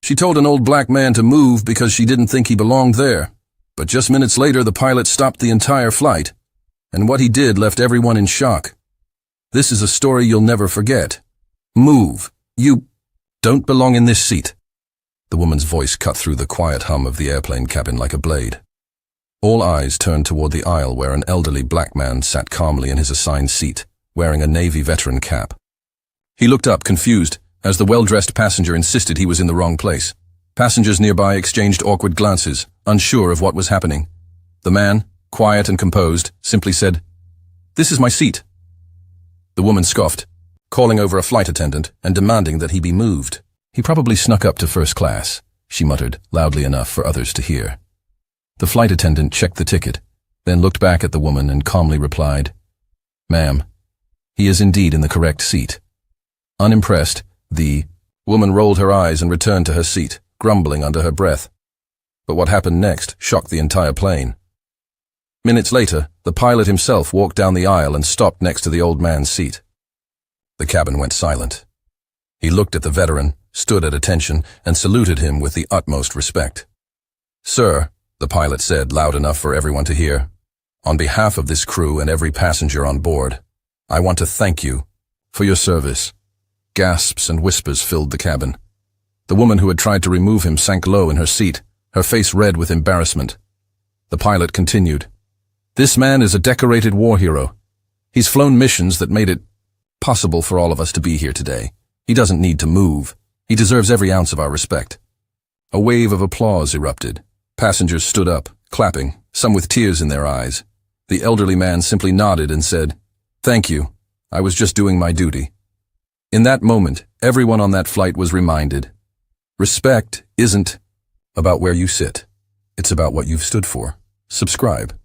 She told an old black man to move because she didn't think he belonged there. But just minutes later, the pilot stopped the entire flight, and what he did left everyone in shock. This is a story you'll never forget. Move. You don't belong in this seat. The woman's voice cut through the quiet hum of the airplane cabin like a blade. All eyes turned toward the aisle where an elderly black man sat calmly in his assigned seat, wearing a Navy veteran cap. He looked up, confused, as the well-dressed passenger insisted he was in the wrong place. Passengers nearby exchanged awkward glances, unsure of what was happening. The man, quiet and composed, simply said, "This is my seat." The woman scoffed, calling over a flight attendant and demanding that he be moved. "He probably snuck up to first class," she muttered, loudly enough for others to hear. The flight attendant checked the ticket, then looked back at the woman and calmly replied, "Ma'am, he is indeed in the correct seat." Unimpressed, the woman rolled her eyes and returned to her seat, grumbling under her breath. But what happened next shocked the entire plane. Minutes later, the pilot himself walked down the aisle and stopped next to the old man's seat. The cabin went silent. He looked at the veteran, stood at attention, and saluted him with the utmost respect. "Sir," the pilot said, loud enough for everyone to hear, "on behalf of this crew and every passenger on board, I want to thank you for your service." Gasps and whispers filled the cabin. The woman who had tried to remove him sank low in her seat, her face red with embarrassment. The pilot continued, "This man is a decorated war hero. He's flown missions that made it possible for all of us to be here today. He doesn't need to move. He deserves every ounce of our respect." A wave of applause erupted. Passengers stood up, clapping, some with tears in their eyes. The elderly man simply nodded and said, "Thank you. I was just doing my duty." In that moment, everyone on that flight was reminded, respect isn't about where you sit. It's about what you've stood for. Subscribe.